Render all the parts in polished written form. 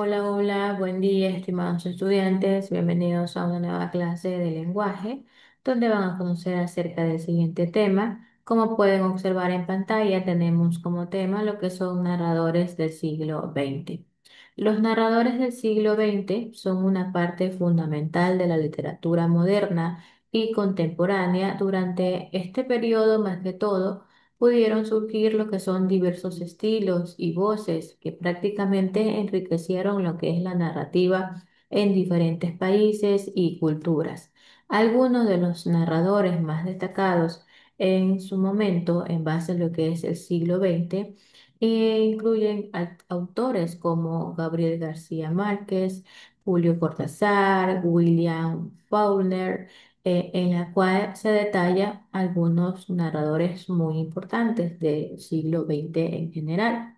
Hola, hola, buen día, estimados estudiantes. Bienvenidos a una nueva clase de lenguaje, donde van a conocer acerca del siguiente tema. Como pueden observar en pantalla, tenemos como tema lo que son narradores del siglo XX. Los narradores del siglo XX son una parte fundamental de la literatura moderna y contemporánea. Durante este periodo, más que todo, pudieron surgir lo que son diversos estilos y voces que prácticamente enriquecieron lo que es la narrativa en diferentes países y culturas. Algunos de los narradores más destacados en su momento, en base a lo que es el siglo XX, incluyen autores como Gabriel García Márquez, Julio Cortázar, William Faulkner, en la cual se detalla algunos narradores muy importantes del siglo XX en general,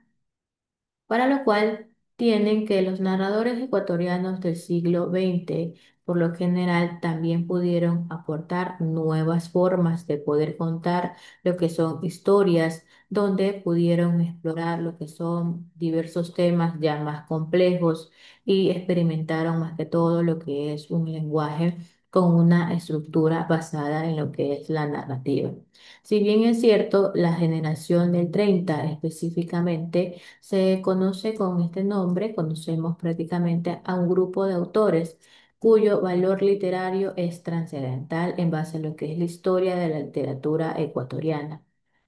para lo cual tienen que los narradores ecuatorianos del siglo XX, por lo general, también pudieron aportar nuevas formas de poder contar lo que son historias, donde pudieron explorar lo que son diversos temas ya más complejos y experimentaron más que todo lo que es un lenguaje con una estructura basada en lo que es la narrativa. Si bien es cierto, la generación del 30 específicamente se conoce con este nombre, conocemos prácticamente a un grupo de autores cuyo valor literario es trascendental en base a lo que es la historia de la literatura ecuatoriana.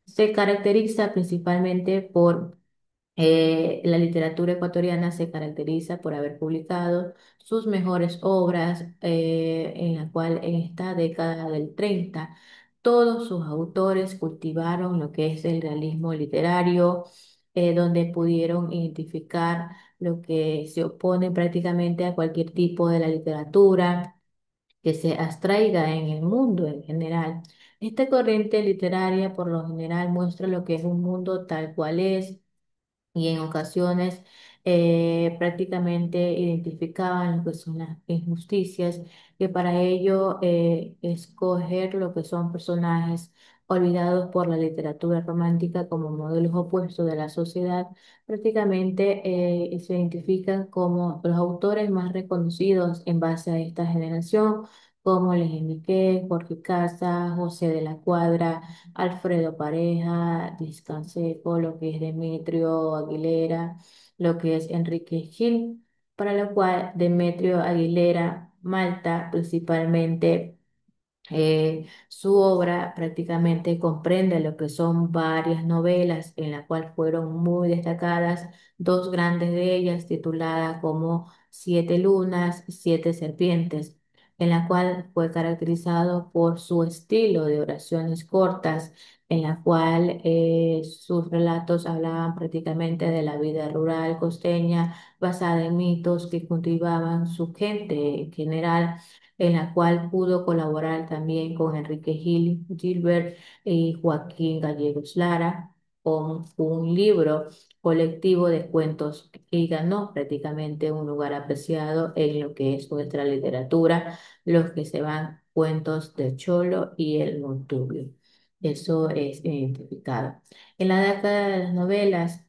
Se caracteriza principalmente por la literatura ecuatoriana se caracteriza por haber publicado sus mejores obras, en la cual en esta década del 30 todos sus autores cultivaron lo que es el realismo literario, donde pudieron identificar lo que se opone prácticamente a cualquier tipo de la literatura que se abstraiga en el mundo en general. Esta corriente literaria por lo general muestra lo que es un mundo tal cual es y en ocasiones prácticamente identificaban lo que son las injusticias, que para ello escoger lo que son personajes olvidados por la literatura romántica como modelos opuestos de la sociedad, prácticamente se identifican como los autores más reconocidos en base a esta generación, como les indiqué, Jorge Casas, José de la Cuadra, Alfredo Pareja, Canseco, lo que es Demetrio Aguilera, lo que es Enrique Gil, para lo cual Demetrio Aguilera, Malta principalmente su obra prácticamente comprende lo que son varias novelas en las cuales fueron muy destacadas, dos grandes de ellas tituladas como Siete Lunas, Siete Serpientes, en la cual fue caracterizado por su estilo de oraciones cortas, en la cual sus relatos hablaban prácticamente de la vida rural costeña, basada en mitos que cultivaban su gente en general, en la cual pudo colaborar también con Enrique Gilbert y Joaquín Gallegos Lara con un libro colectivo de cuentos y ganó prácticamente un lugar apreciado en lo que es nuestra literatura, los que se van cuentos de Cholo y el Monturbio. Eso es identificado. En la década de las novelas,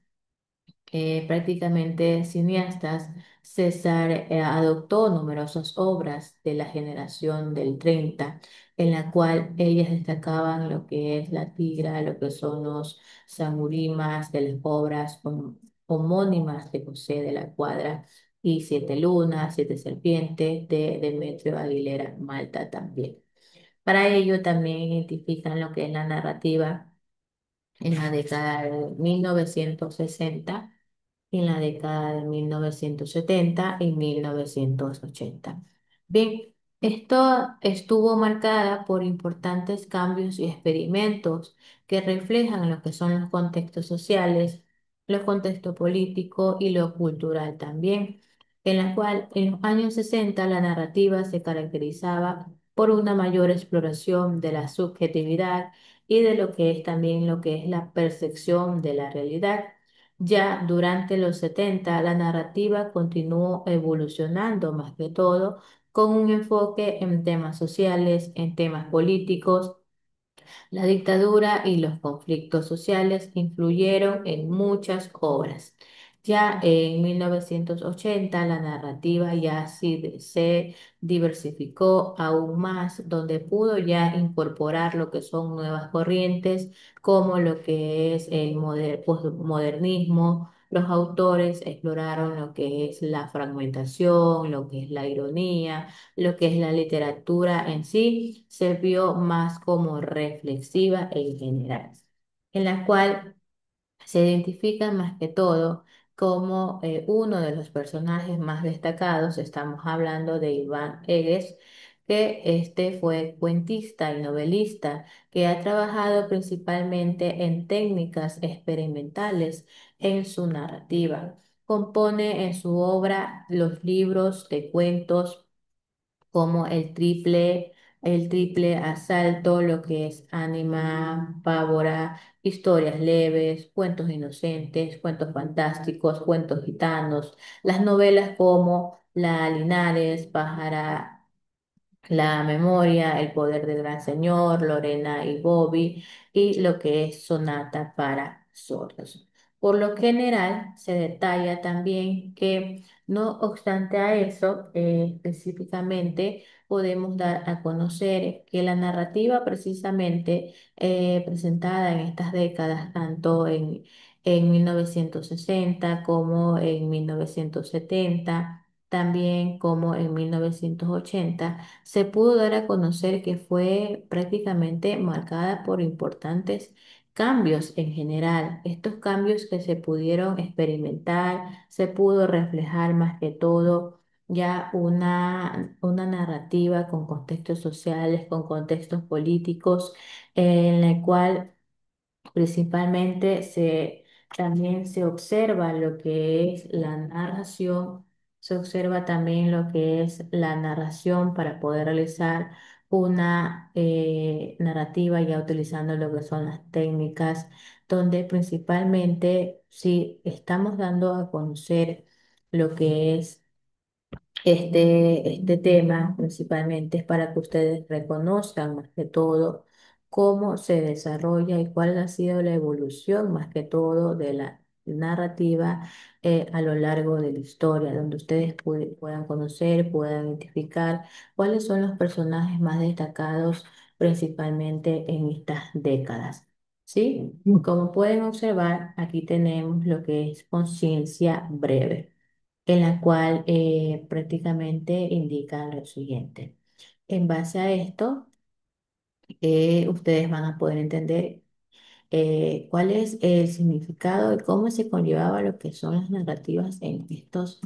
prácticamente cineastas, César adoptó numerosas obras de la generación del 30, en la cual ellas destacaban lo que es La Tigra, lo que son los Sangurimas de las obras homónimas de José de la Cuadra y Siete Lunas, Siete Serpientes de Demetrio Aguilera Malta también. Para ello también identifican lo que es la narrativa en la década de 1960, en la década de 1970 y 1980. Bien, esto estuvo marcada por importantes cambios y experimentos que reflejan lo que son los contextos sociales, los contextos políticos y lo cultural también, en la cual en los años 60 la narrativa se caracterizaba por una mayor exploración de la subjetividad y de lo que es también lo que es la percepción de la realidad. Ya durante los 70 la narrativa continuó evolucionando más que todo con un enfoque en temas sociales, en temas políticos. La dictadura y los conflictos sociales influyeron en muchas obras. Ya en 1980 la narrativa ya se diversificó aún más, donde pudo ya incorporar lo que son nuevas corrientes, como lo que es el postmodernismo. Los autores exploraron lo que es la fragmentación, lo que es la ironía, lo que es la literatura en sí, se vio más como reflexiva en general, en la cual se identifica más que todo como uno de los personajes más destacados. Estamos hablando de Iván Eges, que este fue cuentista y novelista que ha trabajado principalmente en técnicas experimentales en su narrativa. Compone en su obra los libros de cuentos como el triple asalto, lo que es Ánima, Pávora, historias leves, cuentos inocentes, cuentos fantásticos, cuentos gitanos, las novelas como La Linares, Pájara la memoria, el poder del gran señor, Lorena y Bobby, y lo que es sonata para sordos. Por lo general, se detalla también que, no obstante a eso, específicamente podemos dar a conocer que la narrativa precisamente presentada en estas décadas, tanto en 1960 como en 1970, también como en 1980, se pudo dar a conocer que fue prácticamente marcada por importantes cambios en general. Estos cambios que se pudieron experimentar, se pudo reflejar más que todo ya una narrativa con contextos sociales, con contextos políticos, en la cual principalmente también se observa lo que es la narración, se observa también lo que es la narración para poder realizar una narrativa ya utilizando lo que son las técnicas, donde principalmente si estamos dando a conocer lo que es este tema principalmente es para que ustedes reconozcan más que todo cómo se desarrolla y cuál ha sido la evolución más que todo de la narrativa a lo largo de la historia, donde ustedes puedan conocer, puedan identificar cuáles son los personajes más destacados principalmente en estas décadas. ¿Sí? Como pueden observar, aquí tenemos lo que es conciencia breve, en la cual prácticamente indica lo siguiente. En base a esto, ustedes van a poder entender cuál es el significado y cómo se conllevaba lo que son las narrativas en estos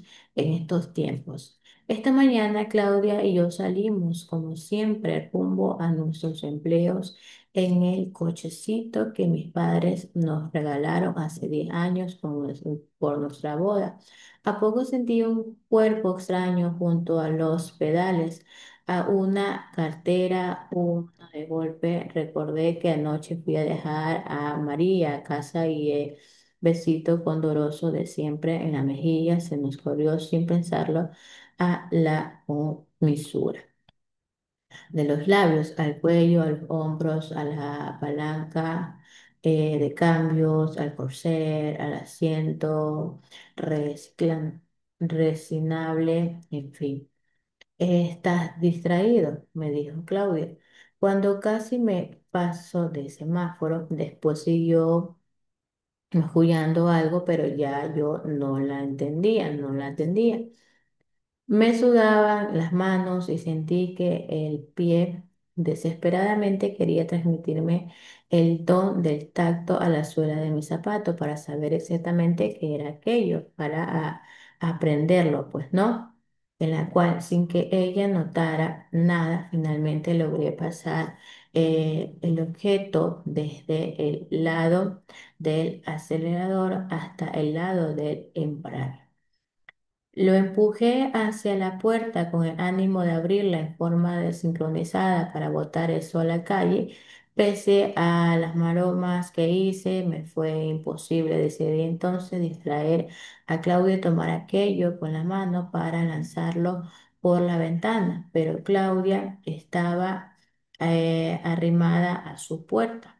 tiempos. Esta mañana Claudia y yo salimos, como siempre, rumbo a nuestros empleos en el cochecito que mis padres nos regalaron hace 10 años por nuestra boda. A poco sentí un cuerpo extraño junto a los pedales a una cartera, de golpe recordé que anoche fui a dejar a María a casa y el besito condoroso de siempre en la mejilla se nos corrió sin pensarlo a la misura de los labios, al cuello, a los hombros, a la palanca de cambios, al corset, al asiento resinable, en fin. Estás distraído, me dijo Claudia. Cuando casi me paso de semáforo, después siguió jugueando algo, pero ya yo no la entendía. Me sudaban las manos y sentí que el pie desesperadamente quería transmitirme el don del tacto a la suela de mi zapato para saber exactamente qué era aquello, para aprenderlo, pues no. En la cual, sin que ella notara nada, finalmente logré pasar el objeto desde el lado del acelerador hasta el lado del embrague. Lo empujé hacia la puerta con el ánimo de abrirla en forma desincronizada para botar eso a la calle. Pese a las maromas que hice, me fue imposible. Decidí entonces distraer a Claudia y tomar aquello con la mano para lanzarlo por la ventana, pero Claudia estaba arrimada a su puerta.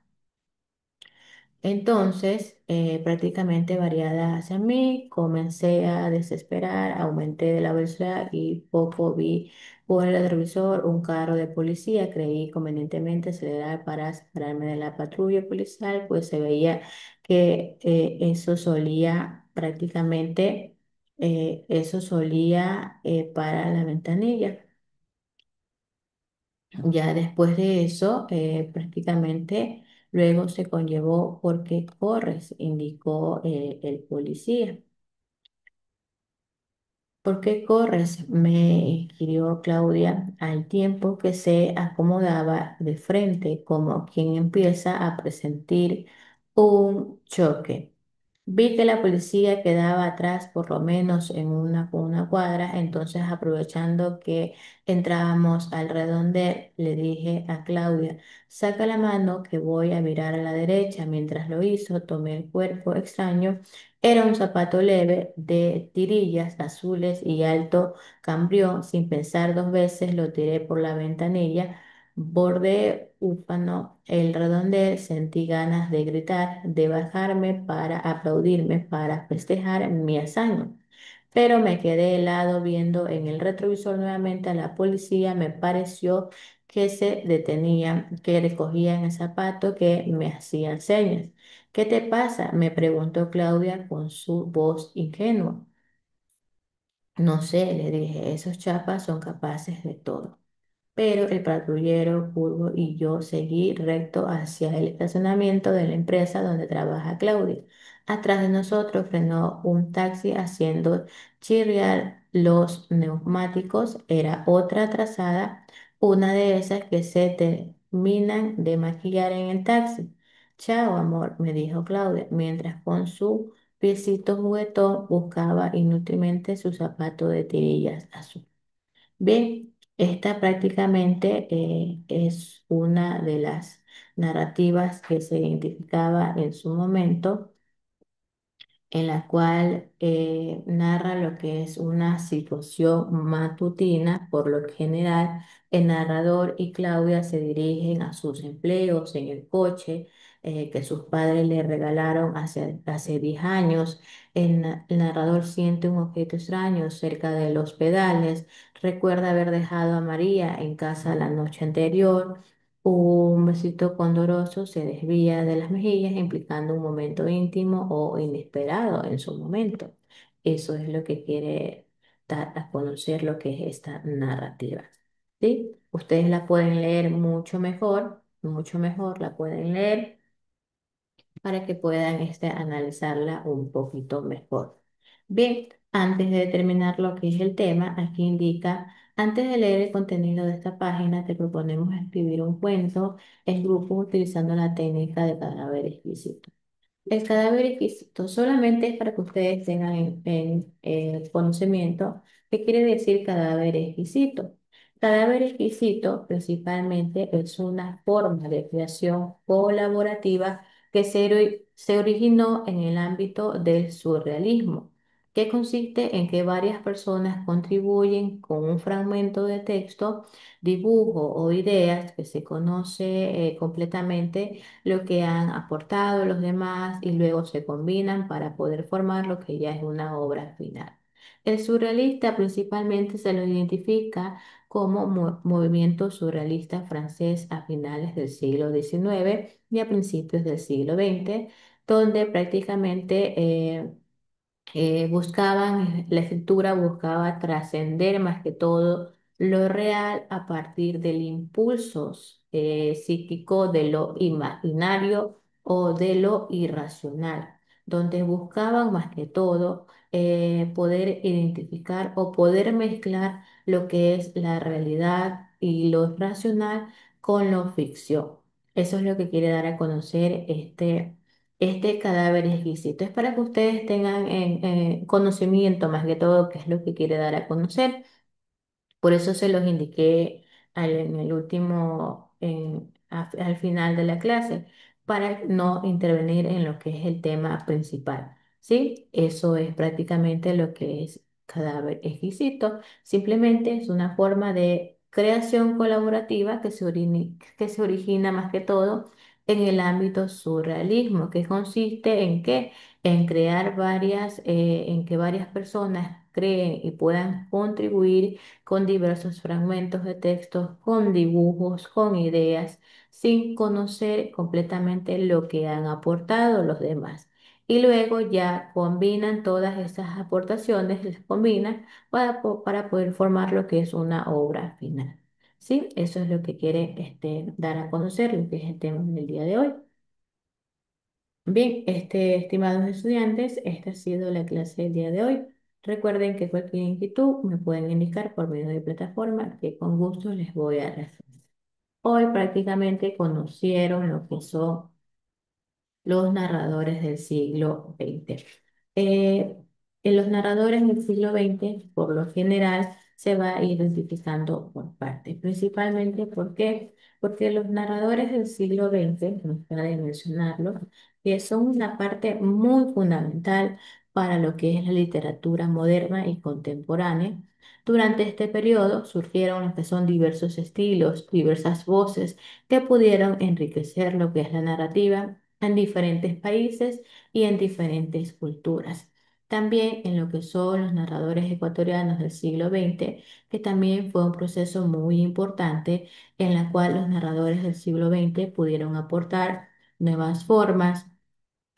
Entonces, prácticamente variada hacia mí, comencé a desesperar, aumenté la velocidad y poco vi por el retrovisor un carro de policía. Creí convenientemente acelerar para separarme de la patrulla policial, pues se veía que eso solía prácticamente, eso solía para la ventanilla. Ya después de eso, prácticamente luego se conllevó porque corres, indicó el policía. ¿Por qué corres? Me inquirió Claudia al tiempo que se acomodaba de frente como quien empieza a presentir un choque. Vi que la policía quedaba atrás por lo menos en una cuadra, entonces aprovechando que entrábamos al redondel, le dije a Claudia, saca la mano que voy a virar a la derecha. Mientras lo hizo, tomé el cuerpo extraño. Era un zapato leve de tirillas azules y alto cambrión. Sin pensar dos veces, lo tiré por la ventanilla. Bordé ufano el redondel, sentí ganas de gritar, de bajarme para aplaudirme, para festejar mi hazaña. Pero me quedé helado viendo en el retrovisor nuevamente a la policía. Me pareció que se detenían, que recogían el zapato, que me hacían señas. ¿Qué te pasa? Me preguntó Claudia con su voz ingenua. No sé, le dije, esos chapas son capaces de todo. Pero el patrullero curvo y yo seguí recto hacia el estacionamiento de la empresa donde trabaja Claudia. Atrás de nosotros frenó un taxi haciendo chirriar los neumáticos. Era otra trazada, una de esas que se terminan de maquillar en el taxi. Chao, amor, me dijo Claudia, mientras con su piecito juguetón buscaba inútilmente su zapato de tirillas azul. Bien, esta prácticamente es una de las narrativas que se identificaba en su momento, en la cual narra lo que es una situación matutina. Por lo general, el narrador y Claudia se dirigen a sus empleos en el coche que sus padres le regalaron hace 10 años. El narrador siente un objeto extraño cerca de los pedales. Recuerda haber dejado a María en casa la noche anterior. Un besito condoroso se desvía de las mejillas, implicando un momento íntimo o inesperado en su momento. Eso es lo que quiere dar a conocer lo que es esta narrativa. ¿Sí? Ustedes la pueden leer mucho mejor la pueden leer para que puedan analizarla un poquito mejor. Bien, antes de terminar lo que es el tema, aquí indica, antes de leer el contenido de esta página, te proponemos escribir un cuento en grupo utilizando la técnica de cadáver explícito. El cadáver exquisito solamente es para que ustedes tengan conocimiento qué quiere decir cadáver exquisito. Cadáver exquisito principalmente es una forma de creación colaborativa que se originó en el ámbito del surrealismo, que consiste en que varias personas contribuyen con un fragmento de texto, dibujo o ideas que se conoce completamente lo que han aportado los demás y luego se combinan para poder formar lo que ya es una obra final. El surrealista principalmente se lo identifica como movimiento surrealista francés a finales del siglo XIX y a principios del siglo XX, donde prácticamente la escritura buscaba trascender más que todo lo real a partir del impulso psíquico de lo imaginario o de lo irracional, donde buscaban más que todo poder identificar o poder mezclar lo que es la realidad y lo racional con lo ficción. Eso es lo que quiere dar a conocer este cadáver exquisito. Es para que ustedes tengan conocimiento más que todo qué es lo que quiere dar a conocer. Por eso se los indiqué en el último, al final de la clase, para no intervenir en lo que es el tema principal. ¿Sí? Eso es prácticamente lo que es cadáver exquisito. Simplemente es una forma de creación colaborativa que se origina más que todo en el ámbito surrealismo, que consiste en qué, en crear en que varias personas creen y puedan contribuir con diversos fragmentos de textos, con dibujos, con ideas, sin conocer completamente lo que han aportado los demás. Y luego ya combinan todas esas aportaciones, les combinan para poder formar lo que es una obra final. Sí, eso es lo que quiere dar a conocer, lo que es el tema del día de hoy. Bien, estimados estudiantes, esta ha sido la clase del día de hoy. Recuerden que cualquier inquietud me pueden indicar por medio de plataforma que con gusto les voy a responder. Hoy prácticamente conocieron lo que son los narradores del siglo XX. Eh, en los narradores del siglo XX, por lo general, se va a ir identificando por partes, principalmente porque los narradores del siglo XX, no de mencionarlo, que son una parte muy fundamental para lo que es la literatura moderna y contemporánea. Durante este periodo surgieron lo que son diversos estilos, diversas voces que pudieron enriquecer lo que es la narrativa en diferentes países y en diferentes culturas. También en lo que son los narradores ecuatorianos del siglo XX, que también fue un proceso muy importante en la cual los narradores del siglo XX pudieron aportar nuevas formas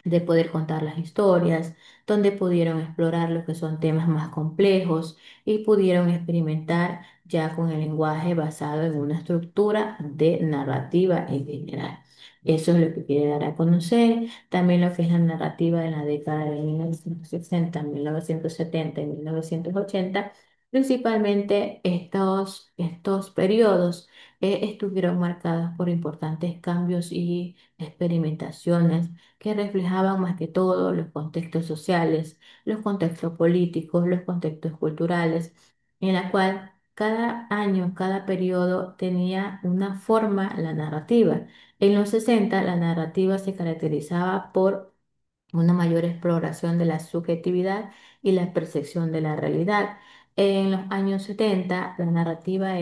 de poder contar las historias, donde pudieron explorar lo que son temas más complejos y pudieron experimentar ya con el lenguaje basado en una estructura de narrativa en general. Eso es lo que quiere dar a conocer. También lo que es la narrativa de la década de 1960, 1970 y 1980. Principalmente estos periodos estuvieron marcados por importantes cambios y experimentaciones que reflejaban más que todo los contextos sociales, los contextos políticos, los contextos culturales, en la cual cada año, cada periodo tenía una forma la narrativa. En los 60 la narrativa se caracterizaba por una mayor exploración de la subjetividad y la percepción de la realidad. En los años 70 la narrativa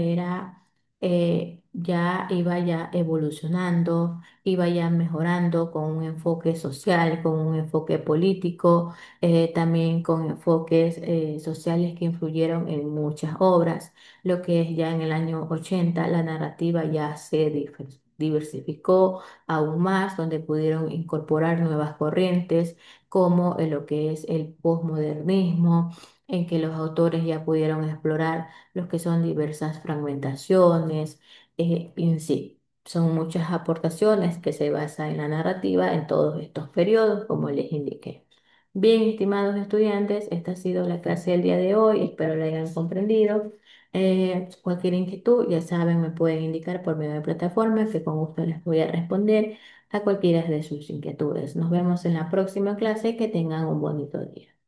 ya iba ya evolucionando, iba ya mejorando con un enfoque social, con un enfoque político, también con enfoques sociales que influyeron en muchas obras. Lo que es ya en el año 80 la narrativa ya se diversificó aún más, donde pudieron incorporar nuevas corrientes, como en lo que es el posmodernismo, en que los autores ya pudieron explorar lo que son diversas fragmentaciones, en sí. Son muchas aportaciones que se basan en la narrativa en todos estos periodos, como les indiqué. Bien, estimados estudiantes, esta ha sido la clase del día de hoy. Espero la hayan comprendido. Cualquier inquietud, ya saben, me pueden indicar por medio de plataformas que con gusto les voy a responder a cualquiera de sus inquietudes. Nos vemos en la próxima clase. Que tengan un bonito día.